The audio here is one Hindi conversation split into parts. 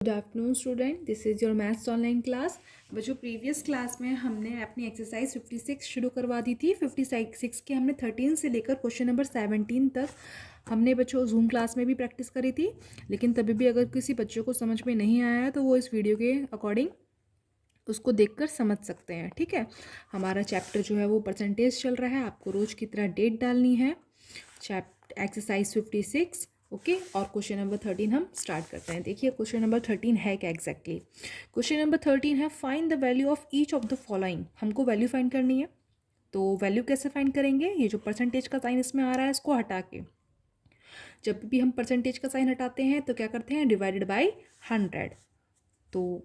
Good afternoon student, this is your maths online class. बच्चों, प्रीवियस क्लास में हमने अपनी एक्सरसाइज 56 शुरू करवा दी थी। 56 के हमने 13 से लेकर क्वेश्चन नंबर 17 तक हमने बच्चों जूम क्लास में भी प्रैक्टिस करी थी। लेकिन तभी भी अगर किसी बच्चों को समझ में नहीं आया है तो वो इस वीडियो के अकॉर्डिंग उसको देखकर समझ सकते हैं। ठीक है, हमारा चैप्टर जो है वो परसेंटेज चल रहा है। आपको रोज की तरह डेट डालनी है। एक्सरसाइज 56 ओके और क्वेश्चन नंबर 13 हम स्टार्ट करते हैं। देखिए क्वेश्चन नंबर 13 है क्या एग्जैक्टली। क्वेश्चन नंबर 13 है find the value of each of the following. हमको वैल्यू फाइंड करनी है। तो वैल्यू कैसे फाइंड करेंगे? ये जो परसेंटेज का साइन इसमें आ रहा है इसको हटा के, जब भी हम परसेंटेज का साइन हटाते हैं तो क्या करते हैं? Divided by 100। तो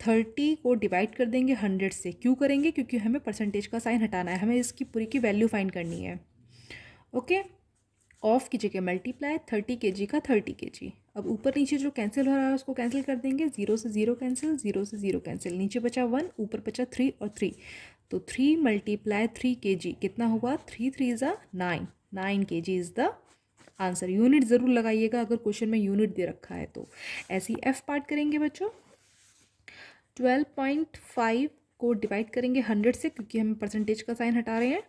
30 को डिवाइड कर देंगे 100 से। क्यों करेंगे? क्योंकि हमें परसेंटेज का साइन हटाना है, हमें इसकी पूरी की वैल्यू फाइंड करनी है। ओके, ऑफ की जगह मल्टीप्लाई 30 kg का 30 kg। अब ऊपर नीचे जो कैंसिल हो रहा है उसको कैंसिल कर देंगे। 0 से 0 कैंसिल, 0 से 0 कैंसिल। नीचे बचा 1, ऊपर बचा 3 और 3। तो 3 मल्टीप्लाई 3 kg कितना हुआ? 3 3 ज़ा 9। 9 kg is the answer. Unit ज़रूर लगाइएगा अगर क्वेश्चन में यूनिट दे रखा है तो। ऐसे ही एफ पार्ट करेंगे बच्चों। 12.5 को डिवाइड करेंगे 100 से, क्योंकि हम परसेंटेज का साइन हटा रहे हैं।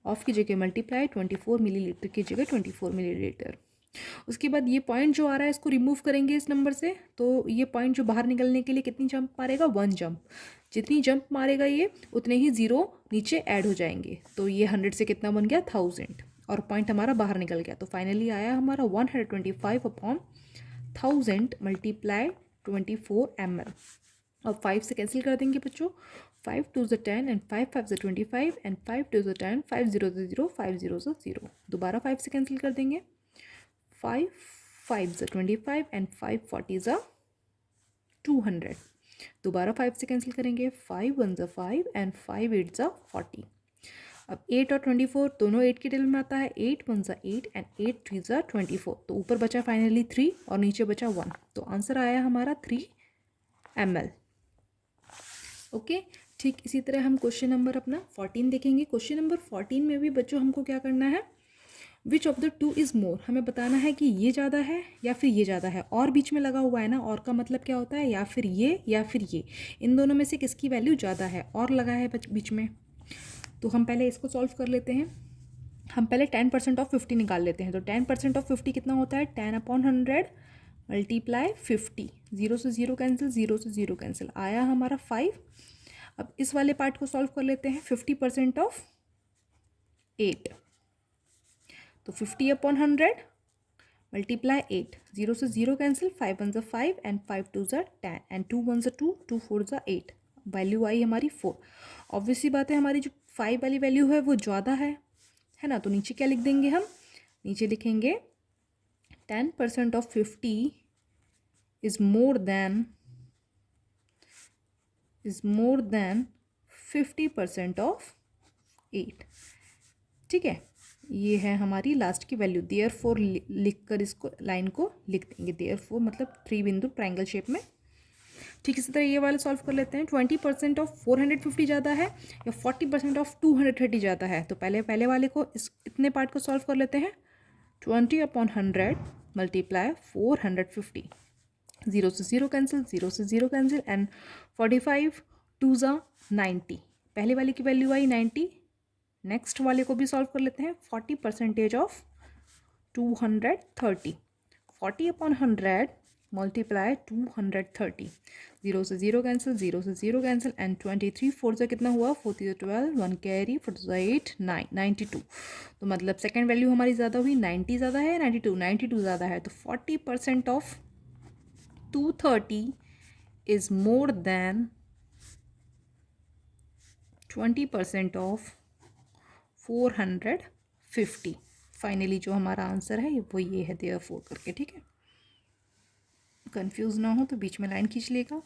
ऑफ की जगह मल्टीप्लाई 24 मिलीलीटर की जगह 24 मिलीलीटर। उसके बाद ये पॉइंट जो आ रहा है इसको रिमूव करेंगे इस नंबर से। तो ये पॉइंट जो बाहर निकलने के लिए कितनी जंप मारेगा? 1 जंप। जितनी जंप मारेगा ये उतने ही ज़ीरो नीचे ऐड हो जाएंगे। तो ये 100 से कितना बन गया? 1000 और पॉइंट हमारा बाहर निकल गया। तो फाइनली आया हमारा 125/1000 मल्टीप्लाई 24 ml। अब 5 से कैंसिल कर देंगे बच्चों। 5 2 ज़ 10 एंड 5 5 ज़ 25 एंड 5 2 ज़ 10, 5 0 ज़ 0, 5 0 ज़ 0। दोबारा 5 से कैंसिल कर देंगे। 5 5 ज़ 25 एंड 5 40 ज़ 200। दोबारा 5 से कैंसिल करेंगे। 5 1 ज़ 5 एंड 5 8 ज़ 40। अब 8 और 24 दोनों 8 के टेबल में आता है। 8 1 ज़ 8 एंड 8 3 ज़ 24। तो ऊपर बचा फाइनली 3 और नीचे बचा 1। तो आंसर आया हमारा 3 ml। ओके, ठीक इसी तरह हम क्वेश्चन नंबर अपना 14 देखेंगे। क्वेश्चन नंबर 14 में भी बच्चों हमको क्या करना है? Which of the two is more. हमें बताना है कि ये ज़्यादा है या फिर ये ज़्यादा है। और बीच में लगा हुआ है ना, और का मतलब क्या होता है? या फिर ये या फिर ये। इन दोनों में से किसकी वैल्यू ज़्यादा है? और लगा है बीच में। तो हम पहले इसको सॉल्व कर लेते हैं। हम पहले 10% ऑफ 50 निकाल लेते हैं। तो 10% ऑफ 50 कितना होता है? 10/100 मल्टीप्लाई 50। 0 से 0 कैंसिल, 0 से 0 कैंसिल। आया हमारा 5। अब इस वाले पार्ट को सॉल्व कर लेते हैं। 50% ऑफ 8। तो 50/100 मल्टीप्लाई 8। 0 से 0 कैंसिल, 5 1 ज़ 5 एंड 5 2 ज़ 10 एंड 2 1 ज़ 2, 2 4 ज़ 8। वैल्यू आई हमारी 4। ऑब्वियसली बात है, हमारी जो 5 वाली वैल्यू है वो ज़्यादा है ना। तो नीचे क्या लिख देंगे हम? नीचे लिखेंगे 10% of 50 is more than 50% of 8। ठीक है, ये है हमारी लास्ट की वैल्यू। देयरफॉर लिख कर इसको लाइन को लिख देंगे। देयरफॉर मतलब 3 बिंदु ट्रायंगल शेप में। ठीक इसी तरह ये वाले सॉल्व कर लेते हैं। 20% ऑफ 450 ज़्यादा है या 40% ऑफ 230 ज़्यादा है? तो पहले वाले को इतने पार्ट को सॉल्व कर लेते हैं। 20/100 मल्टीप्लाई 450। 0 से 0 कैंसिल, 0 से 0 कैंसिल एंड 45 2 ज़ा 90। पहले वाले की वैल्यू आई 90। नेक्स्ट वाले को भी सॉल्व कर लेते हैं। 40% ऑफ 230। 40/100 मल्टीप्लाई 230। 0 से 0 कैंसिल, 0 से 0 कैंसिल एंड 23 4 से कितना हुआ? 4 3 12, 1 कैरी, 4 8 9, 92। तो मतलब सेकेंड वैल्यू हमारी ज़्यादा हुई। 90 ज़्यादा है, 92 ज़्यादा है। तो 40% of 230 is more than 20% of 450। Finally जो हमारा आंसर है वो ये है, देयरफॉर करके। ठीक है, कंफ्यूज ना हो तो बीच में लाइन खींच लेगा।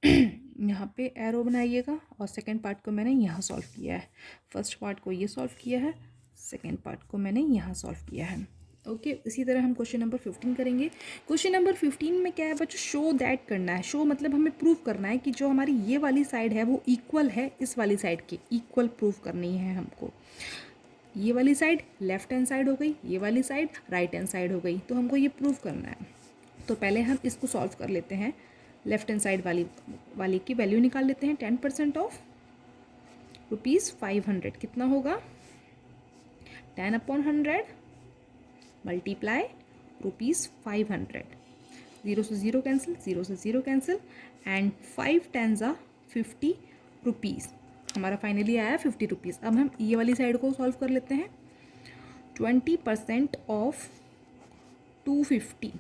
यहाँ पे एरो बनाइएगा। और सेकंड पार्ट को मैंने यहाँ सॉल्व किया है। फर्स्ट पार्ट को ये सॉल्व किया है, सेकंड पार्ट को मैंने यहाँ सॉल्व किया है। ओके, इसी तरह हम क्वेश्चन नंबर 15 करेंगे। क्वेश्चन नंबर 15 में क्या है बच्चों? शो दैट करना है। शो मतलब हमें प्रूव करना है कि जो हमारी ये वाली साइड है वो इक्वल है इस वाली साइड की। इक्वल प्रूव करनी है हमको। ये वाली साइड लेफ्ट हैंड साइड हो गई, ये वाली साइड राइट हैंड साइड हो गई। तो हमको ये प्रूव करना है। तो पहले हम इसको सॉल्व कर लेते हैं। लेफ्ट हैंड साइड वाली की वैल्यू निकाल लेते हैं। 10% ऑफ ₹500 कितना होगा? 10/100 मल्टीप्लाई ₹500। 0 से 0 कैंसिल, 0 से 0 कैंसिल, एंड 5 10s are ₹50। हमारा फाइनली आया ₹50। अब हम ये वाली साइड को सॉल्व कर लेते हैं। 20% ऑफ 250,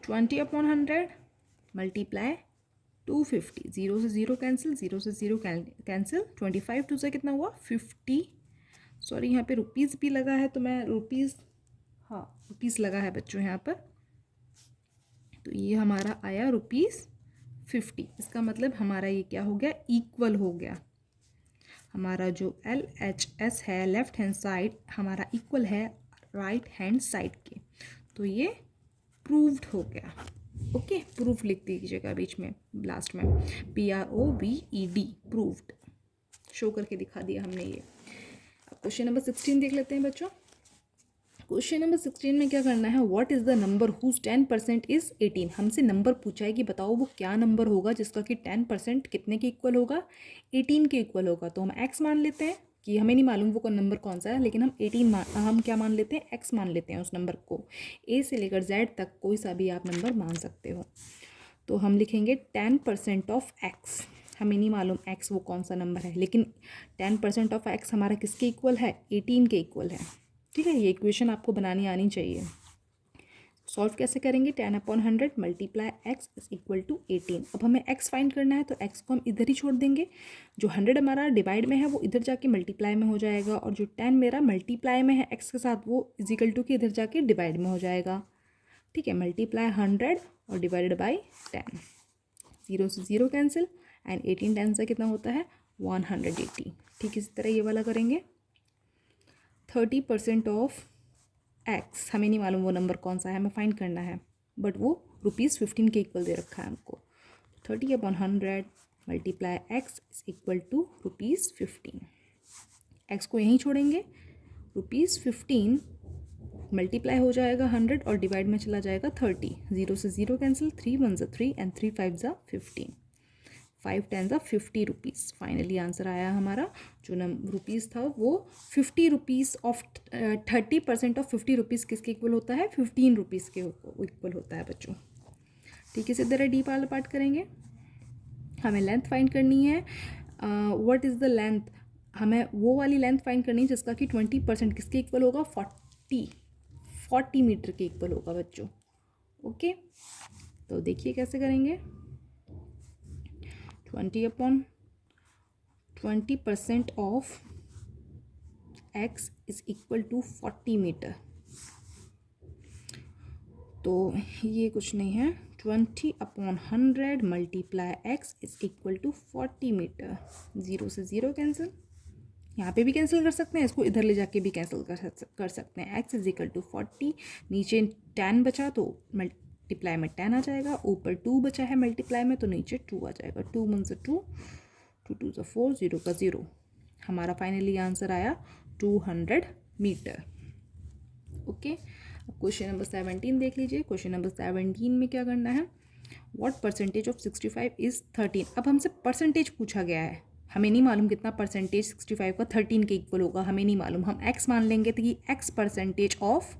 20/100 मल्टीप्लाई 250। 0 से 0 कैंसिल, 0 से 0 कैंसिल, 25 2 से कितना हुआ? 50। सॉरी यहाँ पे रुपीज़ भी लगा है तो मैं रुपीज़ लगा है बच्चों यहाँ पर, तो ये हमारा आया ₹50। इसका मतलब हमारा ये क्या हो गया? इक्वल हो गया। हमारा जो LHS है लेफ्ट हैंड साइड हमारा इक्वल है राइट हैंड साइड के, तो ये प्रूव्ड हो गया। ओके, प्रूफ लिख दीजिएगा बीच में लास्ट में, PROVED, प्रूव्ड। शो करके दिखा दिया हमने ये। अब क्वेश्चन नंबर 16 देख लेते हैं बच्चों। क्वेश्चन नंबर 16 में क्या करना है? What is the number whose 10% is 18। हमसे नंबर पूछा है कि बताओ वो क्या नंबर होगा जिसका कि 10% कितने के इक्वल होगा? 18 के इक्वल होगा। तो हम x मान लेते हैं कि हमें नहीं मालूम वो नंबर कौन सा है, लेकिन हम क्या मान लेते हैं? x मान लेते हैं उस नंबर को। a से लेकर z तक कोई सा भी आप नंबर मान सकते हो। तो हम लिखेंगे 10% ऑफ x। हमें नहीं मालूम x वो कौन सा नंबर है, लेकिन 10% ऑफ x हमारा किसके इक्वल है? 18 के इक्वल है। ठीक है, ये इक्वेशन आपको बनानी आनी चाहिए। सॉल्व कैसे करेंगे? 10/100 multiply x is equal to 18। अब हमें x फाइंड करना है, तो x को हम इधर ही छोड़ देंगे। जो 100 हमारा डिवाइड में है वो इधर जाके मल्टीप्लाई में हो जाएगा, और जो 10 मेरा मल्टीप्लाई में है x के साथ वो इज इक्वल टू के इधर जाके डिवाइड में हो जाएगा। ठीक है, मल्टीप्लाई 100 और डिवाइडेड बाई 10। 0 से 0 कैंसिल, एंड 18 10 से कितना होता है? 180। ठीक, इसी तरह ये वाला करेंगे। 30% ऑफ x, हमें नहीं मालूम वो नंबर कौन सा है, हमें फाइंड करना है, बट वो ₹15 के इक्वल दे रखा है हमको। 30/100 multiply x is equal to ₹15। x को यहीं छोड़ेंगे, ₹15 मल्टीप्लाई हो जाएगा 100 और डिवाइड में चला जाएगा 30। 0 से 0 cancel, 3 1s are 3 and 3 5s are 15। 5 10s are ₹50। Finally answer आया हमारा। जो रुपीज़ था वो ₹50 ऑफ 30% ऑफ ₹50 किसके इक्वल होता है? ₹15 के इक्वल होता है बच्चों। ठीक है, इसी तरह डी पार्ट करेंगे। हमें लेंथ फाइंड करनी है। What is the length? हमें वो वाली लेंथ फाइंड करनी है जिसका कि 20% किसके इक्वल होगा? 40 मीटर के इक्वल होगा बच्चों। ओके, तो देखिए कैसे करेंगे। 20% of x is equal to 40 metre. तो ये कुछ नहीं है, 20/100 multiply x is equal to 40 metre. 0 से 0 कैंसिल, यहाँ पे भी कैंसिल कर सकते हैं, इसको इधर ले जाके भी कैंसिल कर सकते हैं। x इज इक्वल टू 40, नीचे 10 बचा तो मल्टीप्लाई में 10 आ जाएगा, ऊपर 2 बचा है मल्टीप्लाई में तो नीचे 2 आ जाएगा। 2 1s are 2, 2 2s are 4, 0 का 0। हमारा फाइनली आंसर आया 200 मीटर। ओके, अब क्वेश्चन नंबर 17 देख लीजिए। क्वेश्चन नंबर 17 में क्या करना है? What percentage of 65 is 13। अब हमसे परसेंटेज पूछा गया है, हमें नहीं मालूम कितना परसेंटेज 65 का 13 के इक्वल होगा, हमें नहीं मालूम। हम x मान लेंगे तो कि x परसेंटेज ऑफ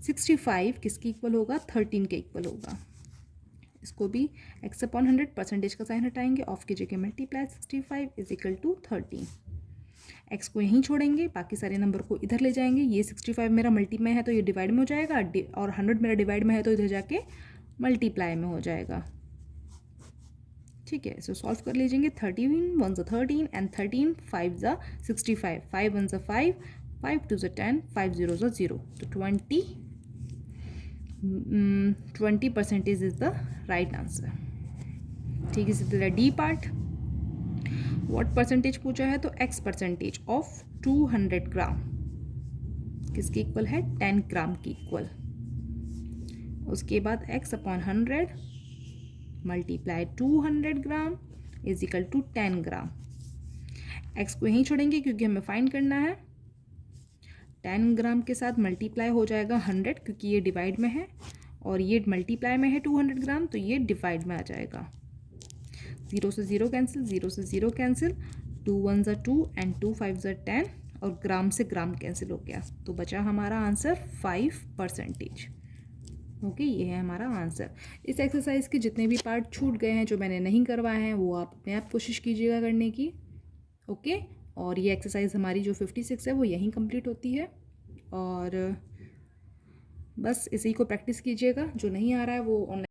65 किसके इक्वल होगा? 13 के इक्वल होगा। इसको भी x/100 परसेंटेज का साइन हटाएंगे, ऑफ की जगह multiply 65 is equal to 13। x को यहीं छोड़ेंगे, बाकी सारे नंबर को इधर ले जाएंगे। ये 65 मेरा मल्टी में है तो ये डिवाइड में हो जाएगा, और 100 मेरा डिवाइड में है तो इधर जाके मल्टीप्लाई में हो जाएगा। ठीक है, सो सॉल्व कर लीजिएंगे। 13 1s are 13 and 13 5s are 65, 5 1s are 5, 5 2s are 10, 5 0s are 0। तो 20% इज द राइट आंसर। ठीक है, इसी तरह डी पार्ट। व्हाट परसेंटेज पूछा है तो x परसेंटेज ऑफ 200 ग्राम किसके इक्वल है? 10 ग्राम की इक्वल। उसके बाद x/100 multiply 200 gram is equal to 10 gram. x को यहीं छोड़ेंगे क्योंकि हमें फाइंड करना है। 10 ग्राम के साथ मल्टीप्लाई हो जाएगा 100 क्योंकि ये डिवाइड में है, और ये मल्टीप्लाई में है 200 ग्राम, तो ये डिवाइड में आ जाएगा। 0 से 0 कैंसिल, 0 से 0 कैंसिल, 2 1 ज़ा 2 एंड 2 5 ज़ा 10, और ग्राम से ग्राम कैंसिल हो गया, तो बचा हमारा आंसर 5%। ओके, ये है हमारा आंसर। इस एक्सरसाइज के जितने भी पार्ट छूट गए हैं जो मैंने नहीं करवाए हैं वो आप अपने आप कोशिश कीजिएगा करने की। ओके, और ये एक्सरसाइज हमारी जो 56 है वो यहीं कंप्लीट होती है। और बस इसी को प्रैक्टिस कीजिएगा, जो नहीं आ रहा है वो ऑनलाइन